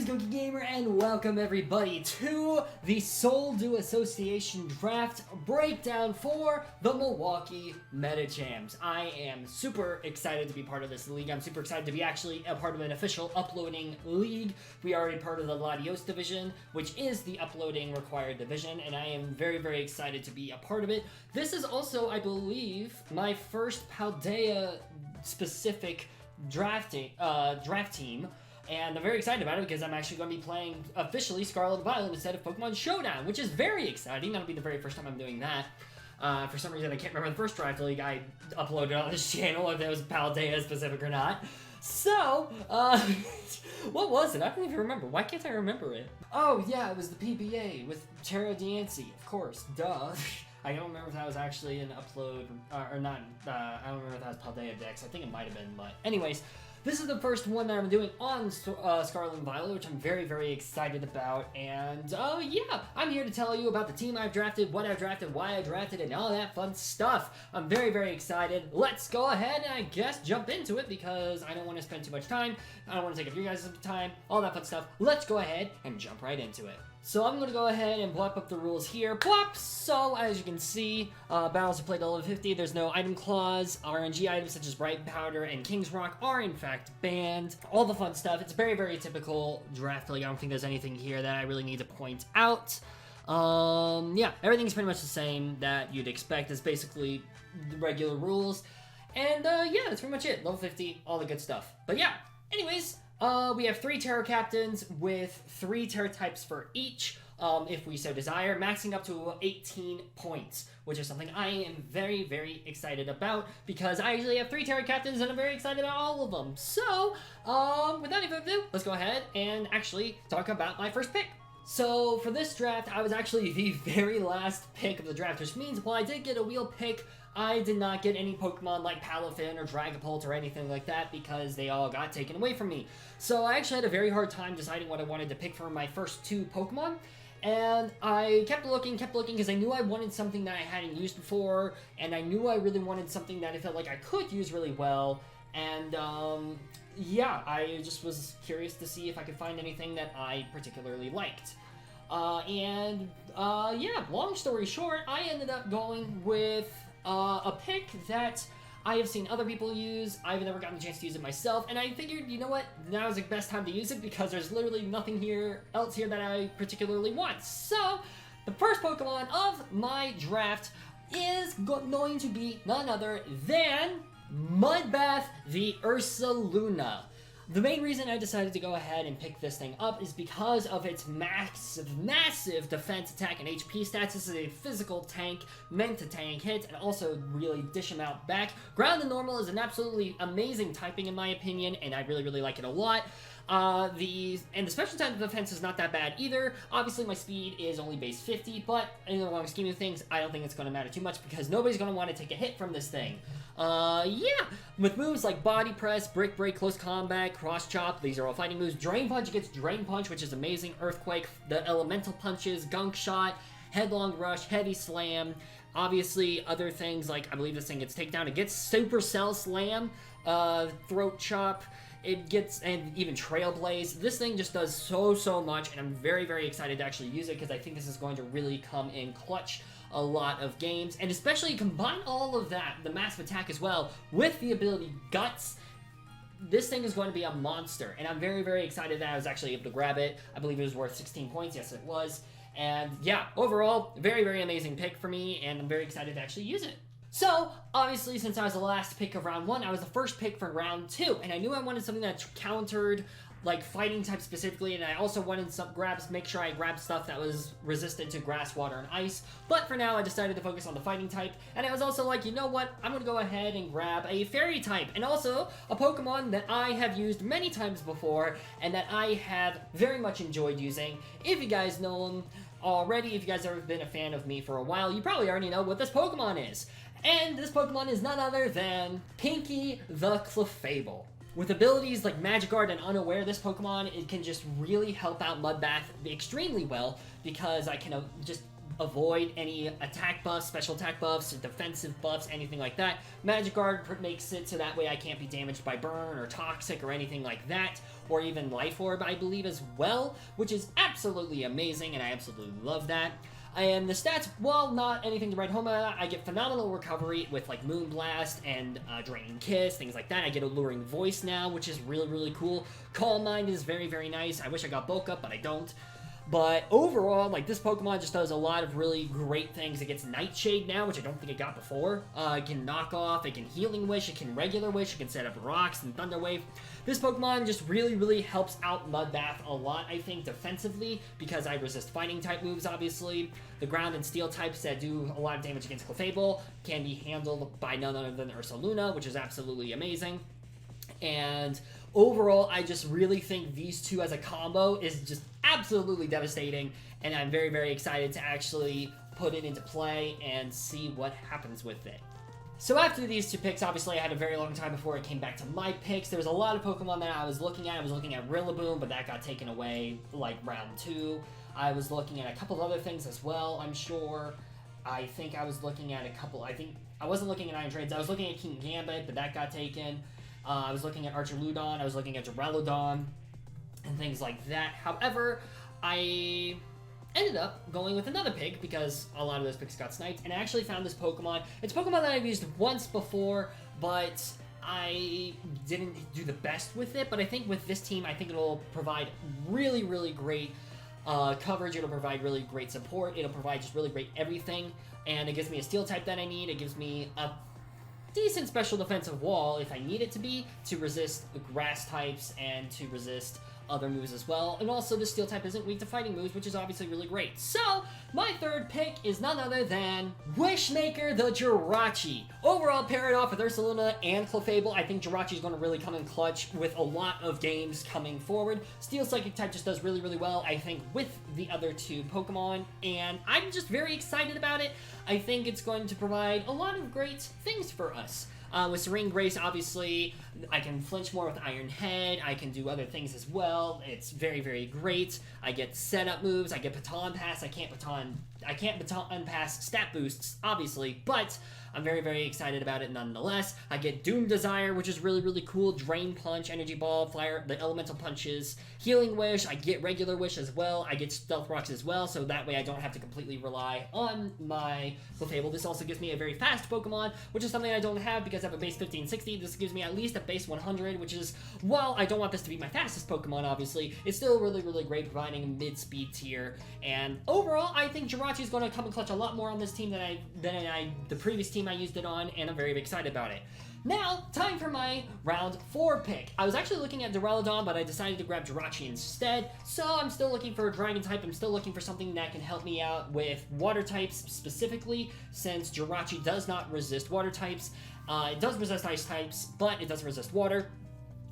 Gokey Gamer, and welcome everybody to the Soldu Association Draft Breakdown for the Milwaukee Medichams. I am super excited to be part of this league. I'm super excited to be actually a part of an official uploading league. We are already part of the Latios division, which is the uploading required division, and I am very, very excited to be a part of it. This is also, I believe, my first Paldea specific draft team. And I'm very excited about it because I'm actually going to be playing officially Scarlet and Violet instead of Pokemon Showdown, which is very exciting. That'll be the very first time I'm doing that. For some reason, I can't remember the first draft league I uploaded on this channel, if it was Paldea specific or not. So, what was it? I don't even remember. Why can't I remember it? Oh, yeah, it was the PBA with Terra Diancie, of course. Duh. I don't remember if that was actually an upload or not. I don't remember if that was Paldea Dex. I think it might have been, but anyways. This is the first one that I'm doing on Scarlet and Violet, which I'm very, very excited about. And, yeah, I'm here to tell you about the team I've drafted, what I've drafted, why I drafted, and all that fun stuff. I'm very, very excited. Let's go ahead and, I guess, jump into it because I don't want to spend too much time. I don't want to take up your guys' time, all that fun stuff. Let's go ahead and jump right into it. So I'm going to go ahead and blop up the rules here. Blop! So, as you can see, battles are played at level 50. There's no item clause. RNG items such as Bright Powder and King's Rock are, in fact, banned. All the fun stuff. It's very, very typical draft league. I don't think there's anything here that I really need to point out. Yeah, everything's pretty much the same that you'd expect. It's basically the regular rules. And, yeah, that's pretty much it. Level 50, all the good stuff. But, yeah, anyways... we have 3 Terror Captains with 3 Terror types for each, if we so desire, maxing up to 18 points, which is something I am very, very excited about, because I usually have 3 Terror Captains, and I'm very excited about all of them. So, without any further ado, let's go ahead and actually talk about my first pick. So, for this draft, I was actually the very last pick of the draft, which means while I did get a wheel pick, I did not get any Pokemon like Palafin or Dragapult or anything like that because they all got taken away from me. So I actually had a very hard time deciding what I wanted to pick for my first 2 Pokemon. And I kept looking because I knew I wanted something that I hadn't used before, and I knew I really wanted something that I felt like I could use really well. And, yeah, I just was curious to see if I could find anything that I particularly liked. Yeah, long story short, I ended up going with a pick that I have seen other people use. I've never gotten a chance to use it myself, and I figured, you know what, now is the best time to use it because there's literally nothing else here that I particularly want. So, the first Pokemon of my draft is going to be none other than Mudbath the Ursaluna. The main reason I decided to go ahead and pick this thing up is because of its massive defense, attack, and HP stats. This is a physical tank meant to tank hits and also really dish them out back. Ground and Normal is an absolutely amazing typing in my opinion, and I really, really like it a lot. The special type of defense is not that bad either. Obviously, my speed is only base 50, but in the long scheme of things, I don't think it's going to matter too much because nobody's going to want to take a hit from this thing. Yeah, with moves like Body Press, Brick Break, Close Combat, Cross Chop, these are all fighting moves. Drain Punch gets Drain Punch, which is amazing. Earthquake, the Elemental Punches, Gunk Shot, Headlong Rush, Heavy Slam. Obviously, other things like, I believe this thing gets Takedown. It gets Supercell Slam, Throat Chop. It gets, and even Trailblaze. This thing just does so much, and I'm very, very excited to actually use it because I think this is going to really come in clutch a lot of games, and especially combine all of that, the massive attack as well, with the ability Guts. This thing is going to be a monster, and I'm very, very excited that I was actually able to grab it. I believe it was worth 16 points. Yes, it was. And yeah, overall, very, very amazing pick for me, and I'm very excited to actually use it. So, obviously, since I was the last pick of round 1, I was the first pick for round 2, and I knew I wanted something that countered, like, fighting type specifically, and I also wanted make sure I grabbed stuff that was resistant to grass, water, and ice, but for now, I decided to focus on the fighting type, and I was also like, you know what, I'm gonna go ahead and grab a fairy type, and also a Pokemon that I have used many times before, and that I have very much enjoyed using. If you guys know him already, if you guys have ever been a fan of me for a while, you probably already know what this Pokemon is. And this Pokemon is none other than Pinky the Clefable. With abilities like Magic Guard and Unaware, this Pokemon, it can just really help out Mudbath extremely well because I can just avoid any attack buffs, special attack buffs, defensive buffs, anything like that. Magic Guard makes it so that way I can't be damaged by burn or toxic or anything like that, or even Life Orb, I believe, as well, which is absolutely amazing, and I absolutely love that. And the stats, while not anything to write home about, I get phenomenal recovery with like Moonblast and Draining Kiss, things like that. I get Alluring Voice now, which is really, really cool. Calm Mind is very, very nice. I wish I got Bulk Up, but I don't. But overall, like, this Pokemon just does a lot of really great things. It gets Nightshade now, which I don't think it got before. It can Knock Off, it can Healing Wish, it can Regular Wish, it can set up Rocks and Thunder Wave. This Pokemon just really, really helps out Mudbath a lot, I think, defensively, because I resist Fighting type moves, obviously. The Ground and Steel types that do a lot of damage against Clefable can be handled by none other than Ursaluna, which is absolutely amazing. And overall, I just really think these two as a combo is just absolutely devastating, and I'm very, very excited to actually put it into play and see what happens with it. So after these two picks, obviously I had a very long time before it came back to my picks. There was a lot of Pokemon that I was looking at. I was looking at Rillaboom, but that got taken away like round 2. I was looking at a couple of other things as well, I'm sure. I think I was looking at a couple, I wasn't looking at Iron Trades. I was looking at King Gambit, but that got taken. I was looking at Archaludon, I was looking at Duraludon, and things like that. However, I ended up going with another pick because a lot of those picks got sniped, and I actually found this Pokemon. It's a Pokemon that I've used once before, but I didn't do the best with it. But I think with this team, I think it'll provide really, really great coverage. It'll provide really great support. It'll provide just really great everything, and it gives me a Steel type that I need. It gives me a decent special defensive wall if I need it to be, to resist the grass types and to resist other moves as well. And also the Steel type isn't weak to fighting moves, which is obviously really great. So my third pick is none other than Wishmaker the Jirachi. Overall, pair it off with Ursaluna and Clefable. I think Jirachi is going to really come in clutch with a lot of games coming forward. Steel Psychic type just does really, really well, I think, with the other two Pokemon, and I'm just very excited about it. I think it's going to provide a lot of great things for us. With Serene Grace, obviously, I can flinch more with Iron Head. I can do other things as well. It's very, very great. I get setup moves. I get Baton Pass. I can't Baton Pass stat boosts, obviously, but I'm very, very excited about it nonetheless. I get Doom Desire, which is really, really cool. Drain Punch, Energy Ball, Flyer, the Elemental Punches, Healing Wish. I get Regular Wish as well. I get Stealth Rocks as well, so that way I don't have to completely rely on my Clefable. This also gives me a very fast Pokemon, which is something I don't have because I have a base 1560. This gives me at least a base 100, which is, while I don't want this to be my fastest Pokemon, obviously, it's still really, really great, providing a mid-speed tier. And overall, I think Jirachi is going to come and clutch a lot more on this team than the previous team I used it on, and I'm very excited about it. Now, time for my round 4 pick. I was actually looking at Duraludon, but I decided to grab Jirachi instead, so I'm still looking for a Dragon type. I'm still looking for something that can help me out with Water types specifically, since Jirachi does not resist Water types. It does resist Ice types, but it doesn't resist Water,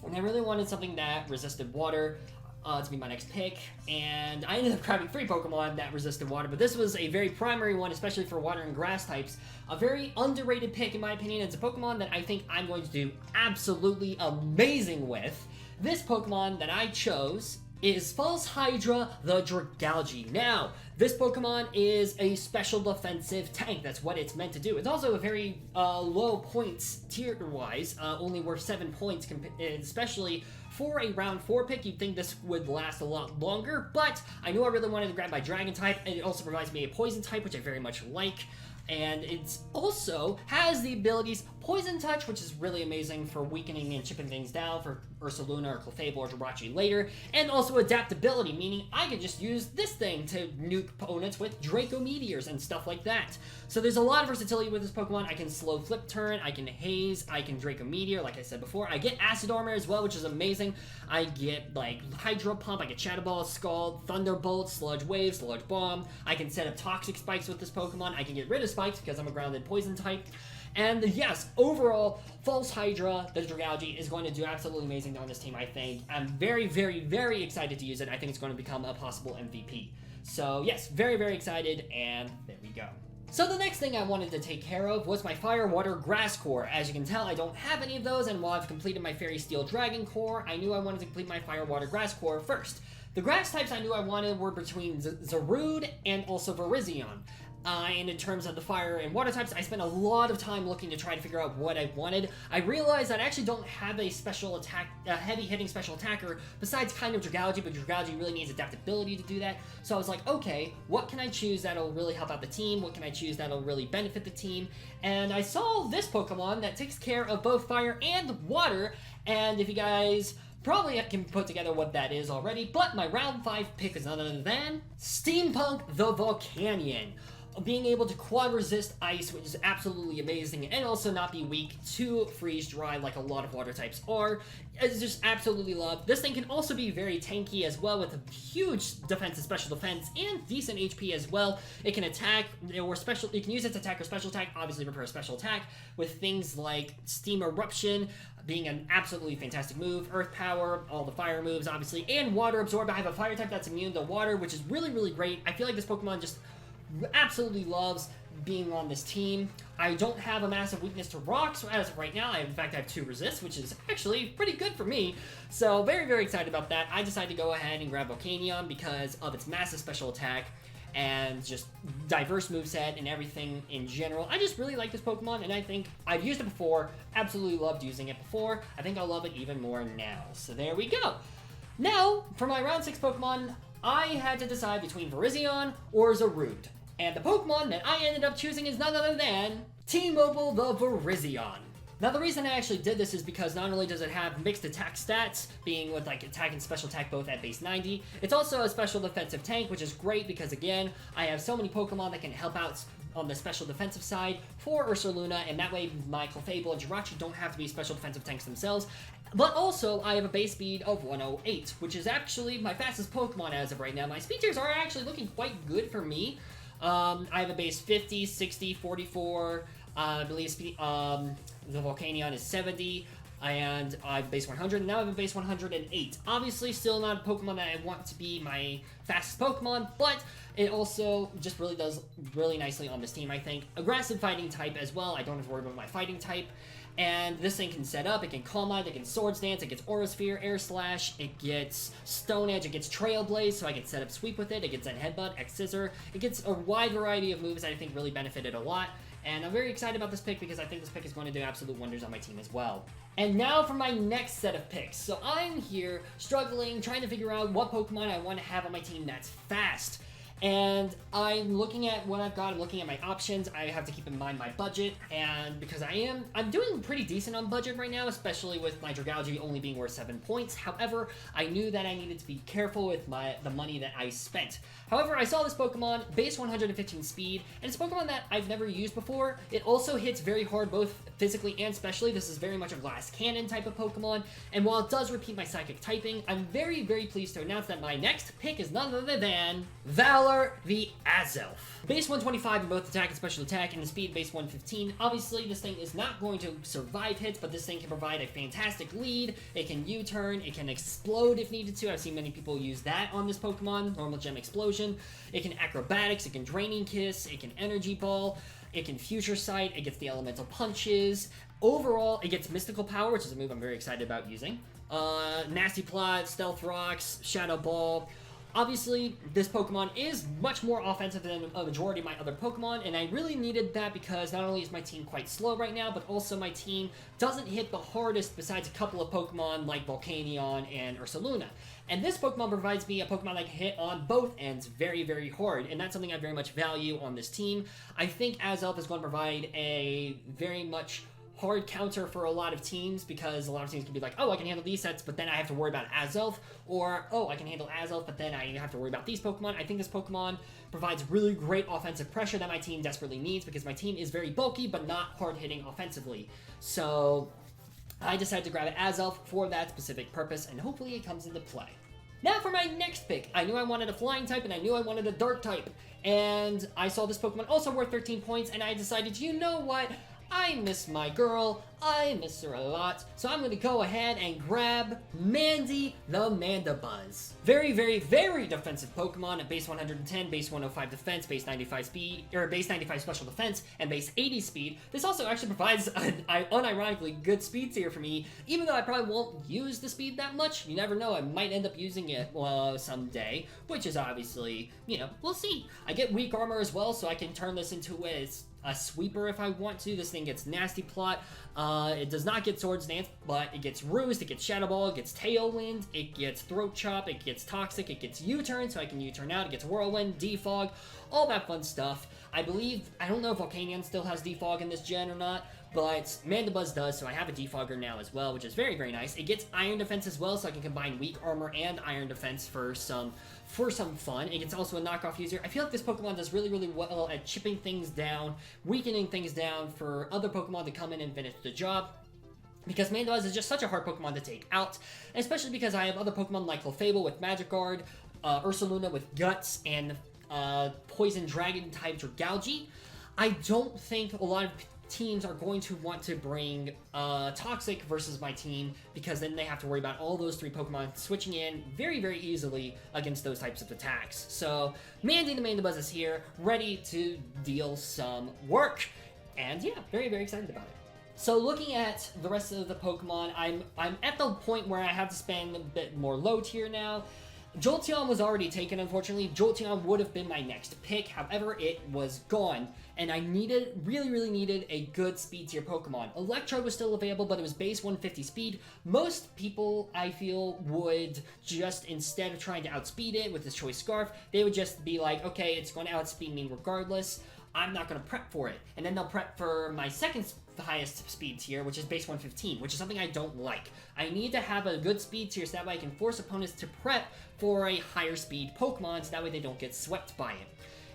and I really wanted something that resisted Water to be my next pick, and I ended up grabbing 3 Pokemon that resisted Water, but this was a very primary one, especially for Water and Grass types. A very underrated pick, in my opinion. It's a Pokemon that I think I'm going to do absolutely amazing with. This Pokemon that I chose is False Hydra the Dragalge. Now, this Pokemon is a special defensive tank. That's what it's meant to do. It's also a very low points tier-wise, only worth 7 points, especially for a round 4 pick. You'd think this would last a lot longer, but I knew I really wanted to grab my Dragon type, and it also provides me a Poison type, which I very much like. And it also has the abilities Poison Touch, which is really amazing for weakening and chipping things down for Ursaluna or Clefable or Jirachi later, and also Adaptability, meaning I can just use this thing to nuke opponents with Draco Meteors and stuff like that. So there's a lot of versatility with this Pokemon. I can Slow Flip Turn, I can Haze, I can Draco Meteor, like I said before. I get Acid Armor as well, which is amazing. I get, like, Hydro Pump, I get Shadow Ball, Scald, Thunderbolt, Sludge Wave, Sludge Bomb. I can set up Toxic Spikes with this Pokemon. I can get rid of Spikes because I'm a grounded Poison type. And yes, overall, False Hydra, the Dragalge, is going to do absolutely amazing on this team, I think. I'm very, very, very excited to use it. I think it's going to become a possible MVP. So yes, very, very excited, and there we go. So the next thing I wanted to take care of was my Fire, Water, Grass core. As you can tell, I don't have any of those, and while I've completed my Fairy Steel Dragon core, I knew I wanted to complete my Fire, Water, Grass core first. The grass types I knew I wanted were between Zarude and also Virizion. And in terms of the fire and water types, I spent a lot of time looking to try to figure out what I wanted. I realized that I actually don't have a special attack, a heavy-hitting special attacker, besides kind of Dragalge, but Dragalge really needs adaptability to do that. So I was like, okay, what can I choose that'll really help out the team? What can I choose that'll really benefit the team? And I saw this Pokemon that takes care of both fire and water, and if you guys probably can put together what that is already, but my round 5 pick is none other than Steampunk the Volcanion. Being able to quad resist ice, which is absolutely amazing, and also not be weak to freeze dry like a lot of water types are. It's just absolutely love. This thing can also be very tanky as well, with a huge defense and special defense and decent HP as well. It can attack or special. You can use it to attack or special attack. Obviously, prepare a special attack with things like Steam Eruption being an absolutely fantastic move, Earth Power, all the fire moves, obviously, and Water Absorb. I have a fire type that's immune to water, which is really, really great. I feel like this Pokemon just absolutely loves being on this team. I don't have a massive weakness to rocks as of right now. In fact, I have 2 resists, which is actually pretty good for me. So very, very excited about that. I decided to go ahead and grab Volcanion because of its massive special attack and just diverse moveset and everything in general. I just really like this Pokemon, and I think I've used it before, absolutely loved using it before. I think I'll love it even more now. So there we go. Now, for my round 6 Pokemon, I had to decide between Virizion or Zarude. And the Pokemon that I ended up choosing is none other than T-Mobile the Virizion. Now the reason I actually did this is because not only does it have mixed attack stats, being with like attack and special attack both at base 90, it's also a special defensive tank, which is great because again, I have so many Pokemon that can help out on the special defensive side for Ursaluna, and that way my Clefable and Jirachi don't have to be special defensive tanks themselves. But also, I have a base speed of 108, which is actually my fastest Pokemon as of right now. My speed tiers are actually looking quite good for me. I have a base 50, 60, 44, I believe the Volcanion is 70, and I have base 100, and now I have a base 108. Obviously, still not a Pokemon that I want to be my fastest Pokemon, but it also just really does really nicely on this team, I think. Aggressive fighting type as well. I don't have to worry about my fighting type. And this thing can set up, it can Calm Mind, it can Swords Dance, it gets Aura Sphere, Air Slash, it gets Stone Edge, it gets Trail Blaze, so I can set up Sweep with it, it gets Zen Headbutt, X Scissor. It gets a wide variety of moves that I think really benefited a lot. And I'm very excited about this pick because I think this pick is going to do absolute wonders on my team as well. And now for my next set of picks. So I'm here struggling, trying to figure out what Pokemon I want to have on my team that's fast. And I'm looking at what I've got, I'm looking at my options. I have to keep in mind my budget, and because I'm doing pretty decent on budget right now, especially with my Dragalge only being worth 7 points. However, I knew that I needed to be careful with the money that I spent. However, I saw this Pokemon, base 115 speed, and it's a Pokemon that I've never used before. It also hits very hard, both physically and specially. This is very much a Glass Cannon type of Pokemon, and while it does repeat my Psychic typing, I'm very, very pleased to announce that my next pick is none other than Valor the Azelf. Base 125 in both attack and special attack, and the speed base 115. Obviously, this thing is not going to survive hits, but this thing can provide a fantastic lead. It can U-turn, it can explode if needed to. I've seen many people use that on this Pokemon, Normal Gem Explosion. It can Acrobatics, it can Draining Kiss, it can Energy Ball, it can Future Sight, it gets the Elemental Punches. Overall, it gets Mystical Power, which is a move I'm very excited about using. Nasty Plot, Stealth Rocks, Shadow Ball. Obviously, this Pokemon is much more offensive than a majority of my other Pokemon, and I really needed that because not only is my team quite slow right now, but also my team doesn't hit the hardest besides a couple of Pokemon like Volcanion and Ursaluna. And this Pokemon provides me a Pokemon that can hit on both ends very, very hard, and that's something I very much value on this team. I think Azelf is going to provide a very much hard counter for a lot of teams, because a lot of teams can be like, oh, I can handle these sets, but then I have to worry about Azelf, or, oh, I can handle Azelf, but then I have to worry about these Pokemon. I think this Pokemon provides really great offensive pressure that my team desperately needs, because my team is very bulky, but not hard-hitting offensively. So I decided to grab Azelf for that specific purpose, and hopefully it comes into play. Now for my next pick. I knew I wanted a flying type, and I knew I wanted a dark type. And I saw this Pokemon also worth 13 points, and I decided, you know what? I miss my girl. I miss her a lot. So I'm gonna go ahead and grab Mandy the Mandibuzz. Very, very, very defensive Pokemon at base 110, base 105 defense, base 95 speed, or base 95 special defense, and base 80 speed. This also actually provides an unironically good speed tier for me, even though I probably won't use the speed that much. You never know, I might end up using it someday, which is obviously, you know, we'll see. I get weak armor as well, so I can turn this into a sweeper if I want to. This thing gets Nasty Plot. It does not get Swords Dance, but it gets Roost, it gets Shadow Ball, it gets Tailwind, it gets Throat Chop, it gets Toxic, it gets U-Turn, so I can U-Turn out, it gets Whirlwind, Defog, all that fun stuff. I don't know if Volcanion still has Defog in this gen or not, but Mandibuzz does, so I have a Defogger now as well, which is very, very nice. It gets Iron Defense as well, so I can combine Weak Armor and Iron Defense for some fun. It's also a knockoff user. I feel like this Pokemon does really, really well at chipping things down, weakening things down for other Pokemon to come in and finish the job. Because Mandibuzz is just such a hard Pokemon to take out, especially because I have other Pokemon like Clefable with Magic Guard, Ursaluna with Guts, and Poison Dragon type Dragalge. I don't think a lot of teams are going to want to bring Toxic versus my team, because then they have to worry about all those three Pokemon switching in very, very easily against those types of attacks. So Mandy the Mandibuzz is here, ready to deal some work. And yeah, very, very excited about it. So looking at the rest of the Pokemon, I'm at the point where I have to spend a bit more low tier now. Jolteon was already taken, unfortunately. Jolteon would have been my next pick, however, it was gone. And I really, really needed a good speed tier Pokemon. Electrode was still available, but it was base 150 speed. Most people, I feel, would just, instead of trying to outspeed it with this Choice Scarf, they would just be like, okay, it's going to outspeed me regardless. I'm not going to prep for it. And then they'll prep for my second highest speed tier, which is base 115, which is something I don't like. I need to have a good speed tier so that way I can force opponents to prep for a higher speed Pokemon so that way they don't get swept by it.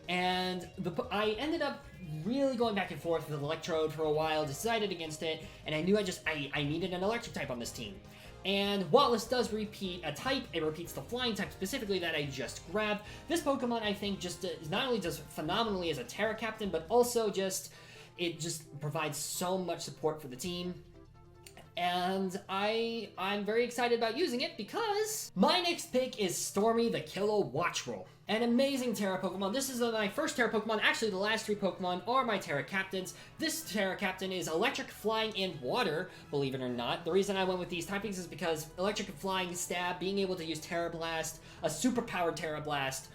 And I ended up really going back and forth with Electrode for a while, decided against it, and I knew I needed an electric type on this team. And Wallace does repeat a type. It repeats the flying type specifically that I just grabbed. This Pokemon, I think, just not only does phenomenally as a Terra Captain, but also it just provides so much support for the team. And I'm very excited about using it because my next pick is Stormy the Kilowattrel. An amazing Terra Pokemon. This is my first Terra Pokemon. Actually, the last three Pokemon are my Terra Captains. This Terra Captain is Electric, Flying, and Water, believe it or not. The reason I went with these typings is because Electric and Flying Stab, being able to use Terra Blast, a super powered Terra Blast,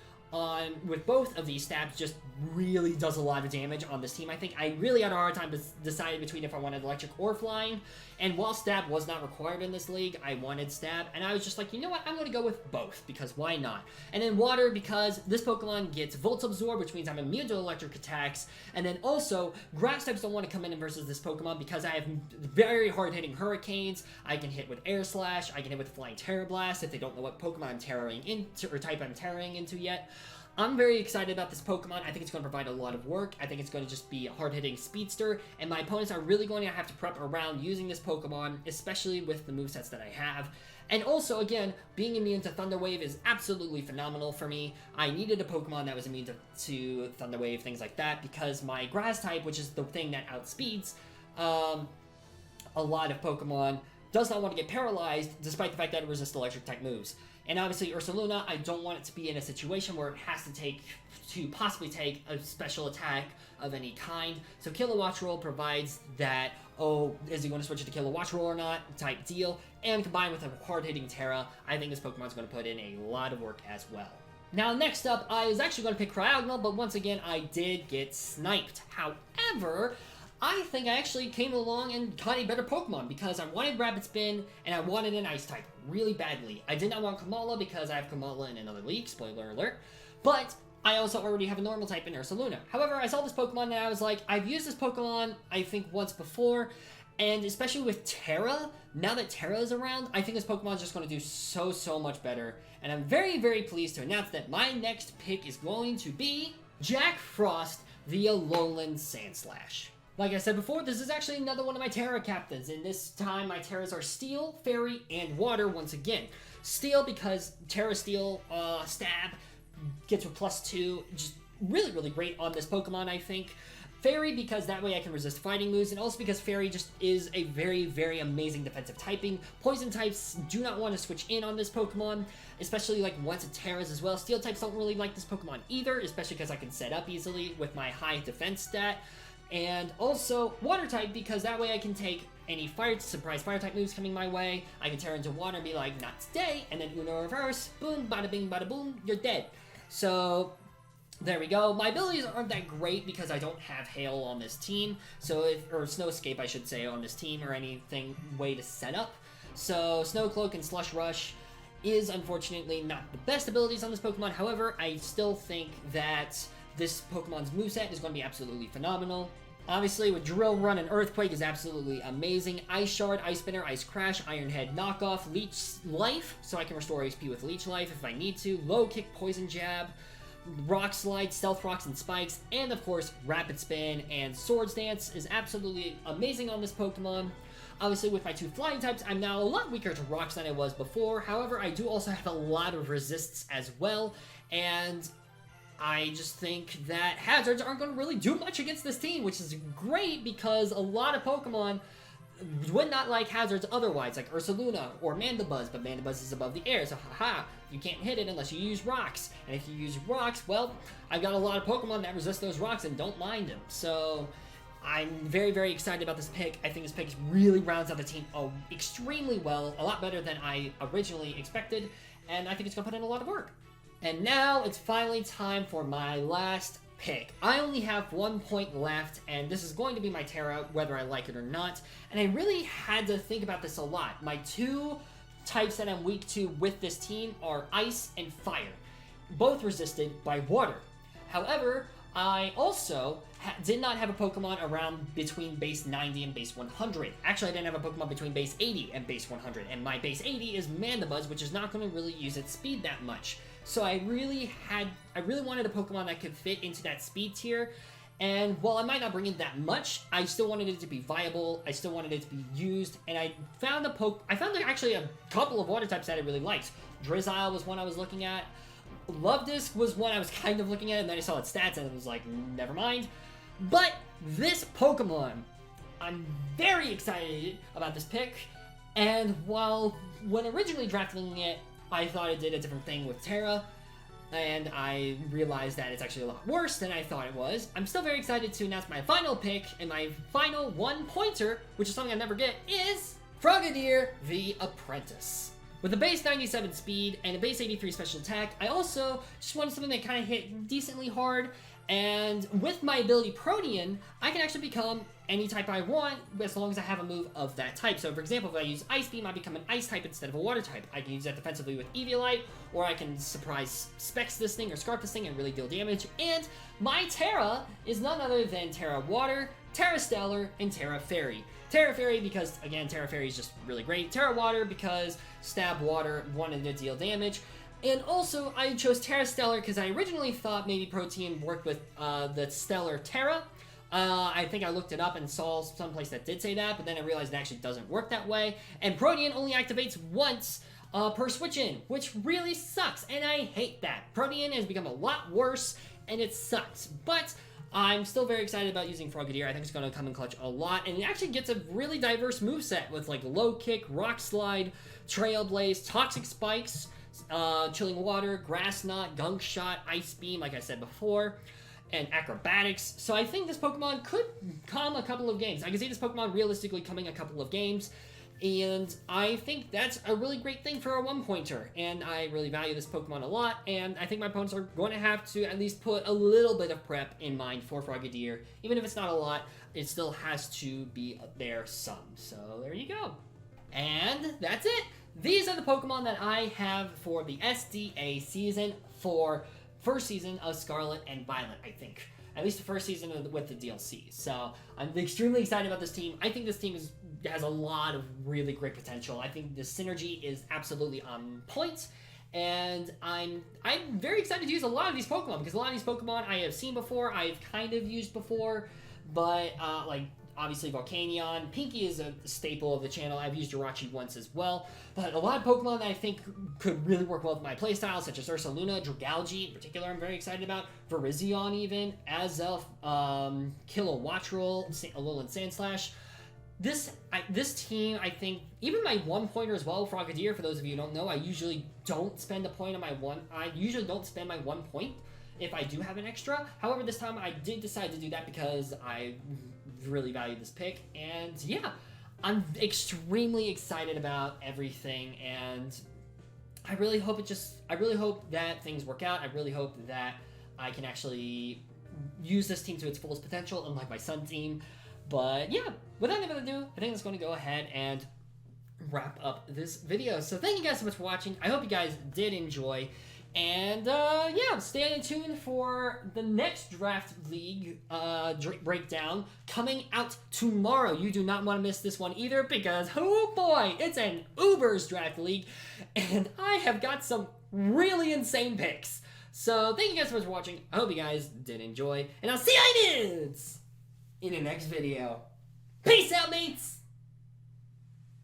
with both of these stabs just really does a lot of damage on this team. I think I really had a hard time deciding between if I wanted electric or flying, and while stab was not required in this league, I wanted stab, and I was just like, you know what, I'm going to go with both, because why not? And then water, because this Pokemon gets Volt Absorb, which means I'm immune to electric attacks, and then also, grass types don't want to come in versus this Pokemon because I have very hard-hitting Hurricanes. I can hit with Air Slash, I can hit with Flying Terra Blast if they don't know what Pokemon I'm terroring into, or type I'm terroring into yet. I'm very excited about this Pokemon. I think it's going to provide a lot of work. I think it's going to just be a hard-hitting speedster, and my opponents are really going to have to prep around using this Pokemon, especially with the movesets that I have. And also, again, being immune to Thunder Wave is absolutely phenomenal for me. I needed a Pokemon that was immune to Thunder Wave, things like that, because my Grass type, which is the thing that outspeeds a lot of Pokemon, does not want to get paralyzed, despite the fact that it resists electric-type moves. And obviously, Ursaluna, I don't want it to be in a situation where it has to possibly take a special attack of any kind. So Kilowattrel provides that, oh, is he going to switch it to Kilowattrel or not type deal. And combined with a hard-hitting Terra, I think this Pokemon's going to put in a lot of work as well. Now, next up, I was actually going to pick Cryogonal, but once again, I did get sniped. However, I think I actually came along and caught a better Pokemon because I wanted Rapid Spin and I wanted an Ice type really badly. I did not want Kamala because I have Kamala in another league, spoiler alert, but I also already have a normal type in Ursaluna. However, I saw this Pokemon and I was like, I've used this Pokemon, I think, once before, and especially with Terra, now that Terra is around, I think this Pokemon is just going to do so much better, and I'm very, very pleased to announce that my next pick is going to be Jack Frost, the Alolan Sandslash. Like I said before, this is actually another one of my Terra Captains, and this time my Terras are Steel, Fairy, and Water once again. Steel because Terra Steel Stab gets a +2, just really great on this Pokemon, I think. Fairy, because that way I can resist fighting moves, and also because Fairy just is a very, very amazing defensive typing. Poison types do not want to switch in on this Pokemon, especially like once it Terras as well. Steel types don't really like this Pokemon either, especially because I can set up easily with my high defense stat. And also Water type, because that way I can take any surprise fire type moves coming my way. I can tear into water and be like, not today, and then Uno reverse, boom, bada bing, bada boom, you're dead. So there we go. My abilities aren't that great because I don't have Hail on this team, or Snow Escape, I should say, on this team, or anything way to set up. So Snow Cloak and Slush Rush is unfortunately not the best abilities on this Pokemon. However, I still think that this Pokemon's moveset is going to be absolutely phenomenal. Obviously, with Drill, Run, and Earthquake is absolutely amazing. Ice Shard, Ice Spinner, Ice Crash, Iron Head Knockoff, Leech Life, so I can restore HP with Leech Life if I need to, Low Kick, Poison Jab, Rock Slide, Stealth Rocks and Spikes, and of course, Rapid Spin and Swords Dance is absolutely amazing on this Pokemon. Obviously, with my 2 flying types, I'm now a lot weaker to rocks than I was before. However, I do also have a lot of resists as well, and I just think that hazards aren't going to really do much against this team, which is great because a lot of Pokemon would not like hazards otherwise, like Ursaluna or Mandibuzz, but Mandibuzz is above the air, so haha, you can't hit it unless you use rocks. And if you use rocks, well, I've got a lot of Pokemon that resist those rocks and don't mind them. So I'm very, very excited about this pick. I think this pick really rounds out the team extremely well, a lot better than I originally expected, and I think it's going to put in a lot of work. And now it's finally time for my last pick. I only have 1 point left, and this is going to be my Terra, whether I like it or not. And I really had to think about this a lot. My 2 types that I'm weak to with this team are Ice and Fire, both resisted by Water. However, I also did not have a Pokemon around between base 90 and base 100. Actually, I didn't have a Pokemon between base 80 and base 100, and my base 80 is Mandibuzz, which is not going to really use its speed that much. So I really wanted a Pokemon that could fit into that speed tier, and while I might not bring in that much, I still wanted it to be viable, I still wanted it to be used, and I found actually a couple of water types that I really liked. Drizzile was one I was looking at, Love Disc was one I was kind of looking at, and then I saw its stats and it was like, never mind. But this Pokemon, I'm very excited about this pick, and when originally drafting it, I thought it did a different thing with Terra, and I realized that it's actually a lot worse than I thought it was. I'm still very excited to announce my final pick, and my final 1-pointer, which is something I never get, is Frogadier the Apprentice. With a base 97 speed and a base 83 special attack, I also just wanted something that kind of hit decently hard, and with my ability Protean, I can actually become any type I want as long as I have a move of that type. So for example, if I use Ice Beam, I become an Ice type instead of a Water type. I can use that defensively with Eviolite, or I can surprise Specs this thing or Scarf this thing and really deal damage. And my Terra is none other than Terra Water, Terra Stellar, and Terra Fairy. Terra Fairy because, again, Terra Fairy is just really great. Terra Water because Stab Water wanted to deal damage. And also, I chose Terra Stellar because I originally thought maybe Protean worked with the Stellar Terra. I think I looked it up and saw someplace that did say that, but then I realized it actually doesn't work that way. And Protean only activates once per switch-in, which really sucks, and I hate that. Protean has become a lot worse, and it sucks. But I'm still very excited about using Frogadier. I think it's going to come in clutch a lot, and it actually gets a really diverse moveset with like Low Kick, Rock Slide, Trailblaze, Toxic Spikes, Chilling Water, Grass Knot, Gunk Shot, Ice Beam, like I said before, and Acrobatics. So I think this Pokemon could come a couple of games. I can see this Pokemon realistically coming a couple of games, and I think that's a really great thing for a 1-pointer, and I really value this Pokemon a lot, and I think my opponents are going to have to at least put a little bit of prep in mind for Frogadier. Even if it's not a lot, it still has to be there some. So there you go. And that's it. These are the Pokemon that I have for the SDA season for first season of Scarlet and Violet, I think. At least the first season with the DLC. So I'm extremely excited about this team. I think this team has a lot of really great potential. I think the synergy is absolutely on point. And I'm very excited to use a lot of these Pokemon, because a lot of these Pokemon I have seen before, I've kind of used before, but like obviously Volcanion. Pinky is a staple of the channel. I've used Jirachi once as well. But a lot of Pokemon that I think could really work well with my playstyle, such as Ursaluna, Dragalge in particular I'm very excited about, Virizion even, Azelf, Kilowattrel, Alolan Sandslash. This team, I think, even my one-pointer as well, Frogadier, for those of you who don't know, I usually don't spend a point on my one. I usually don't spend my 1 point if I do have an extra. However, this time I did decide to do that because I really value this pick. And yeah, I'm extremely excited about everything. And I really hope that things work out. I really hope that I can actually use this team to its fullest potential, unlike my Sun team. But yeah, without any further ado, I think that's going to go ahead and wrap up this video. So thank you guys so much for watching. I hope you guys did enjoy. And yeah, stay tuned for the next Draft League breakdown coming out tomorrow. You do not want to miss this one either because, oh boy, it's an Ubers Draft League. And I have got some really insane picks. So thank you guys so much for watching. I hope you guys did enjoy. And I'll see you in the next video. Peace out, mates!